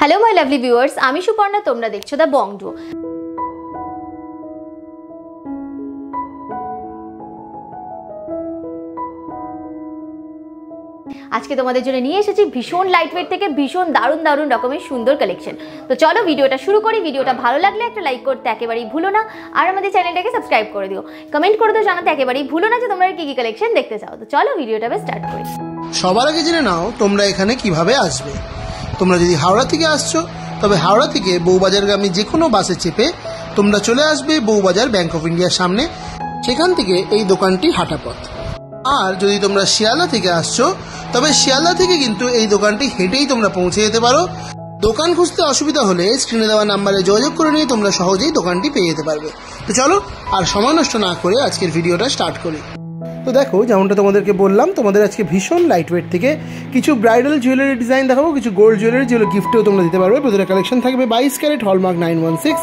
Hello my lovely viewers, आमी सुपर्णा, तोमरा देखछो दा बंग डुओ। आज के তোমাদের জন্য নিয়ে এসেছি ভীষণ লাইটওয়েট থেকে ভীষণ দারুণ দারুণ রকমের সুন্দর কালেকশন। তো চলো ভিডিওটা শুরু করি। ভিডিওটা ভালো লাগলে একটা লাইক করতে একেবারেই ভুলো না, আর আমাদের চ্যানেলটাকে সাবস্ক্রাইব করে দিও। কমেন্ট করে দাও জানাতে একেবারেই ভুলো না যে তোমরা কি কি কালেকশন দেখতে চাও। তো চলো ভিডিওটা স্টার্ট করি। সবার আগে জেনে নাও তোমরা এখানে কিভাবে আসবে। তোমরা যদি হাওড়া থেকে আসছো তবে হাওড়া থেকে বউবাজারগামী যে কোনো বাসে চেপে তোমরা চলে আসবে বউবাজার ব্যাংক অফ ইন্ডিয়ার সামনে। সেখান থেকে এই দোকানটি হাঁটা পথ। আর যদি তোমরা শিয়ালদা থেকে আসছো তবে শিয়ালদা থেকে কিন্তু এই দোকানটি হেঁটেই তোমরা পৌঁছে যেতে পারো। দোকান খুঁজতে অসুবিধা হলে স্ক্রিনে দেওয়া নাম্বারে যোগাযোগ করে নিয়ে তোমরা সহজেই দোকানটি পেয়ে যেতে পারবে। তো চলো আর সময় নষ্ট না করে আজকের ভিডিওটা স্টার্ট করি। তো দেখো, যেমনটা তোমাদেরকে বললাম, তোমাদের আজকে ভীষণ লাইটওয়েট থেকে কিছু ব্রাইডাল জুয়েলারি ডিজাইন দেখাবো, কিছু গোল্ড জুয়েলারি যেগুলো গিফটেও তোমরা দিতে পারবে। প্রতিটা কালেকশন থাকবে 22 carat hallmark 916,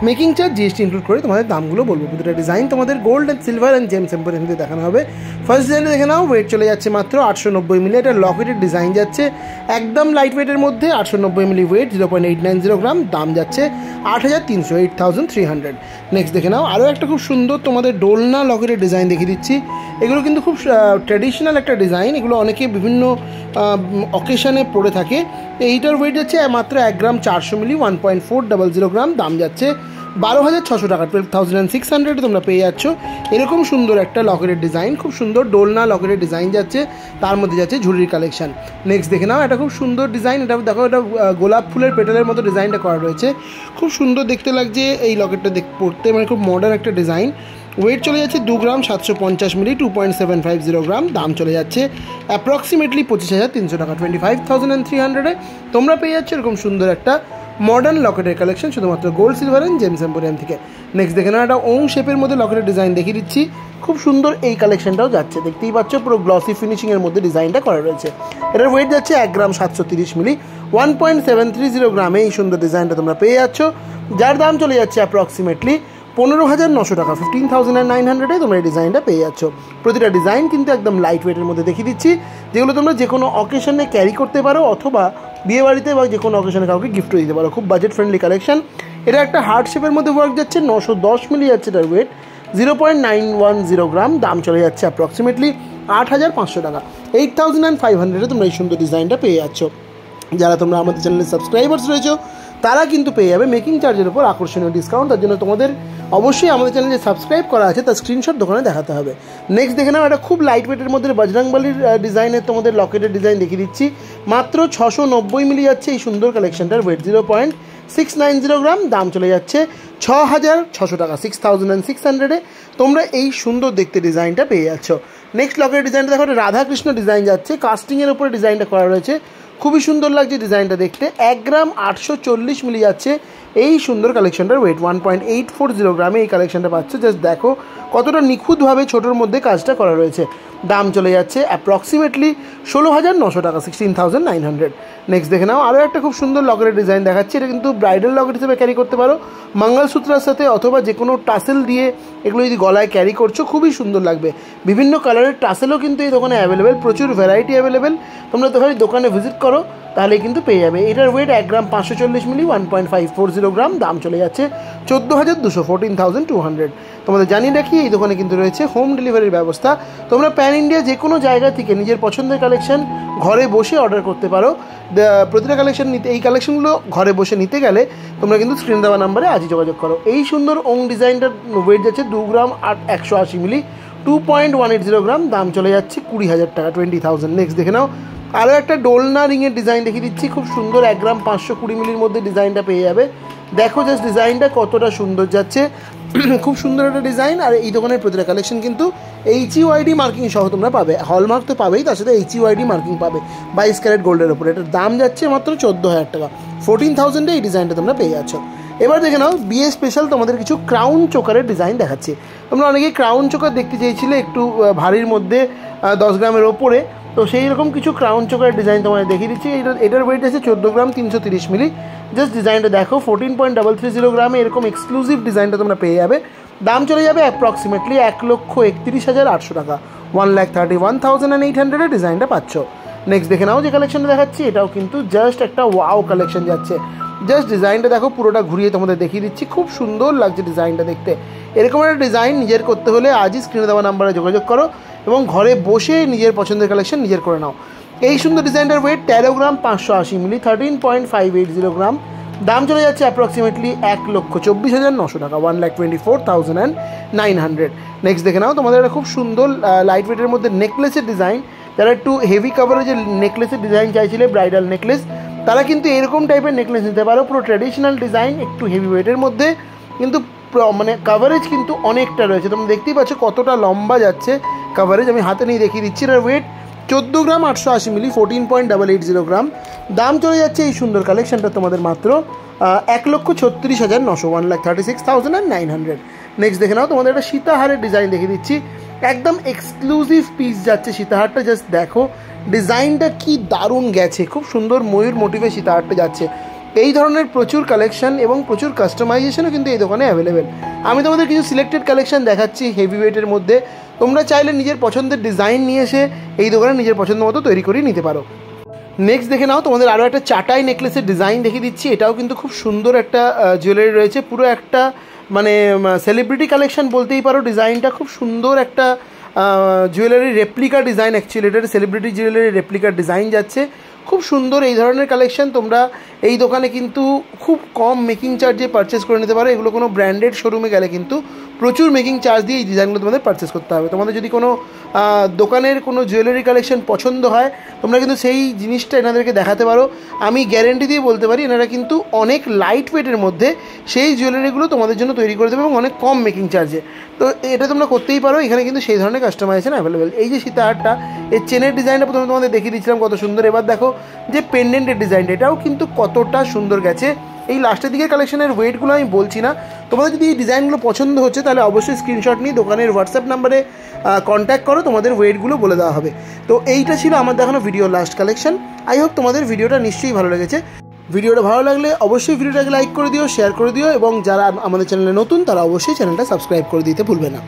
making charge GST include করে তোমাদের দামগুলো বলবো। প্রতিটা ডিজাইন তোমাদের gold and silver and gems এম্পোরিয়ামে দেখানো হবে। ফার্স্ট ডিজাইনটা দেখে নাও, ওয়েট চলে যাচ্ছে মাত্র 890 মিলি। এটা লকেটের ডিজাইন যাচ্ছে একদম লাইটওয়েটের মধ্যে, 890 মিলি ওয়েট, 0.890 গ্রাম, দাম যাচ্ছে 8300, 8300। নেক্সট দেখে নাও, আরও একটা খুব সুন্দর তোমাদের ডোলনা লকেটের ডিজাইন দেখিয়ে দিচ্ছি। এগুলো কিন্তু খুব ট্র্যাডিশনাল একটা ডিজাইন, এগুলো অনেকে বিভিন্ন অকেশনে পড়ে থাকে। এইটার ওয়েট যাচ্ছে মাত্র 1 গ্রাম 400 মিলি, 1.400 গ্রাম, দাম যাচ্ছে 12,600 টাকা, 12,600 তোমরা পেয়ে যাচ্ছ। এরকম সুন্দর একটা লকেটের ডিজাইন, খুব সুন্দর ডোলনা লকেটের ডিজাইন যাচ্ছে, তার মধ্যে যাচ্ছে ঝুড়ির কালেকশন। নেক্সট দেখে নাও, এটা খুব সুন্দর ডিজাইন। এটা দেখো, এটা গোলাপ ফুলের পেটালের মতো ডিজাইনটা করা রয়েছে, খুব সুন্দর দেখতে লাগছে এই লকেটটা পড়তে, মানে খুব মডার্ন একটা ডিজাইন। ওয়েট চলে যাচ্ছে 2 গ্রাম 750 মিলি, 2.750 গ্রাম, দাম চলে যাচ্ছে অ্যাপ্রক্সিমেটলি 25,300 টাকা, 25,300 তোমরা পেয়ে যাচ্ছ এরকম সুন্দর একটা মডার্ন লকেটের কালেকশন শুধুমাত্র gold silver and James emporium থেকে। নেক্সট দেখে নাও, একটা ওং শেপের মধ্যে লকেটের ডিজাইন দেখিয়ে দিচ্ছি, খুব সুন্দর এই কালেকশনটাও যাচ্ছে, দেখতেই পাচ্ছ পুরো গ্লসি ফিনিশিংয়ের মধ্যে ডিজাইনটা করা রয়েছে। এটার ওয়েট যাচ্ছে 1 গ্রাম 730 মিলি, 1.730 গ্রামে এই সুন্দর ডিজাইনটা তোমরা পেয়ে যাচ্ছ, যার দাম চলে যাচ্ছে অ্যাপ্রক্সিমেটলি 15,900 টাকা, 15,900 তোমরা এই ডিজাইনটা পেয়ে যাচ্ছ। প্রতিটা ডিজাইন কিন্তু একদম লাইট ওয়েটের মধ্যে দেখিয়ে দিচ্ছি, যেগুলো তোমরা যে কোনো অকেশনে ক্যারি করতে পারো অথবা বিয়েবাড়িতে বা যে কোনো অকেশনে কাউকে গিফটও দিতে পারো। খুব বাজেট ফ্রেন্ডলি কালেকশন। এটা একটা হার্ট শেপের মধ্যে ওয়ার্ক যাচ্ছে, 910 মিলি যাচ্ছে এটার ওয়েট, 0.910 গ্রাম, দাম চলে যাচ্ছে অ্যাপ্রক্সিমেটলি 8,500 টাকা, 8,500 তোমরা এই সুন্দর ডিজাইনটা পেয়ে যাচ্ছ। যারা তোমরা আমাদের চ্যানেলের সাবস্ক্রাইবার্স রয়েছো তারা কিন্তু পেয়ে যাবে মেকিং চার্জের উপর আকর্ষণীয় ডিসকাউন্ট। তার জন্য তোমাদের অবশ্যই আমাদের চ্যানেলে যে সাবস্ক্রাইব করা আছে তার স্ক্রিনশট দোকানে দেখাতে হবে। নেক্সট দেখে নাও, এটা খুব লাইট ওয়েটের মধ্যে বজরংবলির ডিজাইনের তোমাদের লকেটের ডিজাইন দেখিয়ে দিচ্ছি, মাত্র 690 মিলি যাচ্ছে এই সুন্দর কালেকশনটার ওয়েট, 0.690 গ্রাম, দাম চলে যাচ্ছে 6,600 টাকা, 6,600 তোমরা এই সুন্দর দেখতে ডিজাইনটা পেয়ে যাচ্ছ। নেক্সট লকেটের ডিজাইনটা দেখো, রাধাকৃষ্ণ ডিজাইন যাচ্ছে, কাস্টিংয়ের উপরে ডিজাইনটা করা রয়েছে, খুবই সুন্দর লাগছে ডিজাইনটা দেখতে। 1 গ্রাম 840 মিলি যাচ্ছে এই সুন্দর কালেকশনটার ওয়েট, 1.840 গ্রামে এই কালেকশনটা পাচ্ছ। জাস্ট দেখো কতটা নিখুঁতভাবে ছোটোর মধ্যে কাজটা করা রয়েছে, দাম চলে যাচ্ছে অ্যাপ্রক্সিমেটলি 16,900 টাকা, 16,900। নেক্সট দেখে নাও, আরও একটা খুব সুন্দর লকেটের ডিজাইন দেখাচ্ছি। এটা কিন্তু ব্রাইডাল লকেট হিসেবে ক্যারি করতে পারো মঙ্গলসূত্রের সাথে, অথবা যে কোনো টাসেল দিয়ে এগুলো যদি গলায় ক্যারি করছো খুবই সুন্দর লাগবে। বিভিন্ন কালারের টাসেলও কিন্তু এই দোকানে অ্যাভেলেবেল, প্রচুর ভ্যারাইটি অ্যাভেলেবেল। তোমরা দোকানে দোকানে ভিজিট করো তাহলে কিন্তু পেয়ে যাবে। এটার ওয়েট 1 গ্রাম 540 মিলি, 1.540 গ্রাম, দাম চলে যাচ্ছে 14,200, 14,200। তোমাদের জানিয়ে রাখি এই দোকানে কিন্তু রয়েছে হোম ডেলিভারির ব্যবস্থা। তোমরা প্যান ইন্ডিয়া যে কোনো জায়গা থেকে নিজের পছন্দের কালেকশন ঘরে বসে অর্ডার করতে পারো। প্রতিটা কালেকশন নিতে, এই কালেকশনগুলো ঘরে বসে নিতে গেলে তোমরা কিন্তু স্ক্রিন দেওয়া নাম্বারে আজই যোগাযোগ করো। এই সুন্দর ওং ডিজাইনটার ওয়েট যাচ্ছে 2 গ্রাম 180 মিলি, 2.180 গ্রাম, দাম চলে যাচ্ছে 20,000 টাকা, 20,000। নেক্সট দেখে নাও, আরও একটা ডোলনা রিংয়ের ডিজাইন দেখিয়ে দিচ্ছি, খুব সুন্দর 1 গ্রাম 520 মিলির মধ্যে ডিজাইনটা পেয়ে যাবে। দেখো জাস্ট ডিজাইনটা কতটা সুন্দর যাচ্ছে, খুব সুন্দর একটা ডিজাইন। আর এই দোকানের প্রতিটা কালেকশন কিন্তু HUID মার্কিং সহ তোমরা পাবে, হলমার্ক তো পাবেই, তার সাথে HUID মার্কিং পাবে 22 ক্যারেট গোল্ডের ওপরে। এটার দাম যাচ্ছে মাত্র 14,000 টাকা, 14,000 এই ডিজাইনটা তোমরা পেয়ে যাচ্ছ। এবার দেখে নাও, বিয়ে স্পেশাল তোমাদের কিছু ক্রাউন চোকারের ডিজাইন দেখাচ্ছে। তোমরা অনেকেই ক্রাউন চোকার দেখতে চেয়েছিলে একটু ভারীর মধ্যে, 10 গ্রামের ওপরে, তো সেই রকম কিছু ক্রাউন চোকারের ডিজাইন তোমাদের দেখিয়ে দিচ্ছি। এটার ওয়েট আছে 14 গ্রাম 330 মিলি। জাস্ট ডিজাইনটা দেখো, 14.330 গ্রামে এরকম এক্সক্লুসিভ ডিজাইনটা তোমরা পেয়ে যাবে। দাম চলে যাবে অ্যাপ্রক্সিমেটলি 1,31,800 টাকা, 1,31,800 ডিজাইনটা পাচ্ছ। নেক্সট দেখে নাও যে কালেকশনটা দেখাচ্ছি, এটাও কিন্তু জাস্ট একটা ওয়াও কালেকশন যাচ্ছে। জাস্ট ডিজাইনটা দেখো, পুরোটা ঘুরিয়ে তোমাদের দেখিয়ে দিচ্ছি, খুব সুন্দর লাগছে ডিজাইনটা দেখতে। এরকম একটা ডিজাইন নিজের করতে হলে আজই স্ক্রিনে দেওয়া নাম্বারে যোগাযোগ করো এবং ঘরে বসে নিজের পছন্দের কালেকশন নিজের করে নাও। এই সুন্দর ডিজাইনটার ওয়েট 13 গ্রাম 580 মিলি, 13.580 গ্রাম। দাম চলে যাচ্ছে অ্যাপ্রক্সিমেটলি 1,24,900 টাকা, 1,24,900। নেক্সট দেখে নাও তোমাদের একটা খুব সুন্দর লাইট ওয়েটের মধ্যে নেকলেসের ডিজাইন। যারা একটু হেভি কাভারেজের নেকলেসের ডিজাইন চাইছিলে, ব্রাইডাল নেকলেস, তারা কিন্তু এরকম টাইপের নেকলেস নিতে পারো। পুরো ট্র্যাডিশনাল ডিজাইন, একটু হেভি ওয়েটের মধ্যে, কিন্তু মানে কাভারেজ কিন্তু অনেকটা রয়েছে। তোমরা দেখতেই পাচ্ছ কতটা লম্বা যাচ্ছে কাভারেজ। আমি হাতে নিয়ে দেখিয়ে দিচ্ছি। এর ওয়েট 14 গ্রাম 880 মিলি, 14.880 গ্রাম। দাম চলে যাচ্ছে এই সুন্দর কালেকশনটা তোমাদের মাত্র 1,36,900, 1,36,900। নেক্সট দেখে নাও তোমাদের একটা সীতাহারের ডিজাইন দেখিয়ে দিচ্ছি। একদম এক্সক্লুসিভ পিস যাচ্ছে সীতাহারটা। জাস্ট দেখো ডিজাইনটা কি দারুণ গেছে, খুব সুন্দর ময়ূর মোটিভে সীতাহারটা যাচ্ছে। এই ধরনের প্রচুর কালেকশন এবং প্রচুর কাস্টমাইজেশনও কিন্তু এই দোকানে অ্যাভেলেবেল। আমি তোমাদের কিছু সিলেক্টেড কালেকশন দেখাচ্ছি হেভি ওয়েটের মধ্যে। তোমরা চাইলে নিজের পছন্দের ডিজাইন নিয়ে এসে এই দোকানে নিজের পছন্দ মতো তৈরি করে নিতে পারো। নেক্সট দেখে নাও তোমাদের আরও একটা চাটাই নেকলেসের ডিজাইন দেখিয়ে দিচ্ছি। এটাও কিন্তু খুব সুন্দর একটা জুয়েলারি রয়েছে, পুরো একটা মানে সেলিব্রিটি কালেকশন বলতেই পারো। ডিজাইনটা খুব সুন্দর একটা জুয়েলারি রেপ্লিকা ডিজাইন, অ্যাকচুয়ালি এটা সেলিব্রিটি জুয়েলারি রেপ্লিকার ডিজাইন যাচ্ছে। খুব সুন্দর এই ধরনের কালেকশন তোমরা এই দোকানে কিন্তু খুব কম মেকিং চার্জে পারচেস করে নিতে পারো। এগুলো কোনো ব্র্যান্ডেড শোরুমে গেলে কিন্তু প্রচুর মেকিং চার্জ দিয়ে এই ডিজাইনগুলো তোমাদের পারচেস করতে হবে। তোমাদের যদি কোনো দোকানের কোনো জুয়েলারি কালেকশন পছন্দ হয়, তোমরা কিন্তু সেই জিনিসটা এনাদেরকে দেখাতে পারো। আমি গ্যারেন্টি দিয়ে বলতে পারি এনারা কিন্তু অনেক লাইট ওয়েটের মধ্যে সেই জুয়েলারিগুলো তোমাদের জন্য তৈরি করে দেবে এবং অনেক কম মেকিং চার্জে। তো এটা তোমরা করতেই পারো। এখানে কিন্তু সেই ধরনের কাস্টমাইজেশন অ্যাভেলেবেল। এই যে সীতাহারটা, এই চেনের ডিজাইনটা প্রথমে তোমাদের দেখিয়ে দিচ্ছিলাম কত সুন্দর। এবার দেখো যে পেন্ডেন্টের ডিজাইনটা, এটাও কিন্তু কতটা সুন্দর গেছে। এই লাস্টের দিকের কালেকশনের ওয়েটগুলো আমি বলছি না, তোমাদের যদি এই ডিজাইনগুলো পছন্দ হচ্ছে তাহলে অবশ্যই স্ক্রিনশট নিয়ে দোকানের হোয়াটসঅ্যাপ নাম্বারে কন্ট্যাক্ট করো, তোমাদের ওয়েটগুলো বলে দেওয়া হবে। তো এইটা ছিল আমার দেখানো video last collection. I hope তোমাদের ভিডিওটা নিশ্চয়ই ভালো লেগেছে। ভিডিওটা ভালো লাগলে অবশ্যই ভিডিওটাকে লাইক করে দিও, শেয়ার করে দিও এবং যারা আমাদের চ্যানেলে নতুন তারা অবশ্যই চ্যানেলটা সাবস্ক্রাইব করে দিতে ভুলবে না।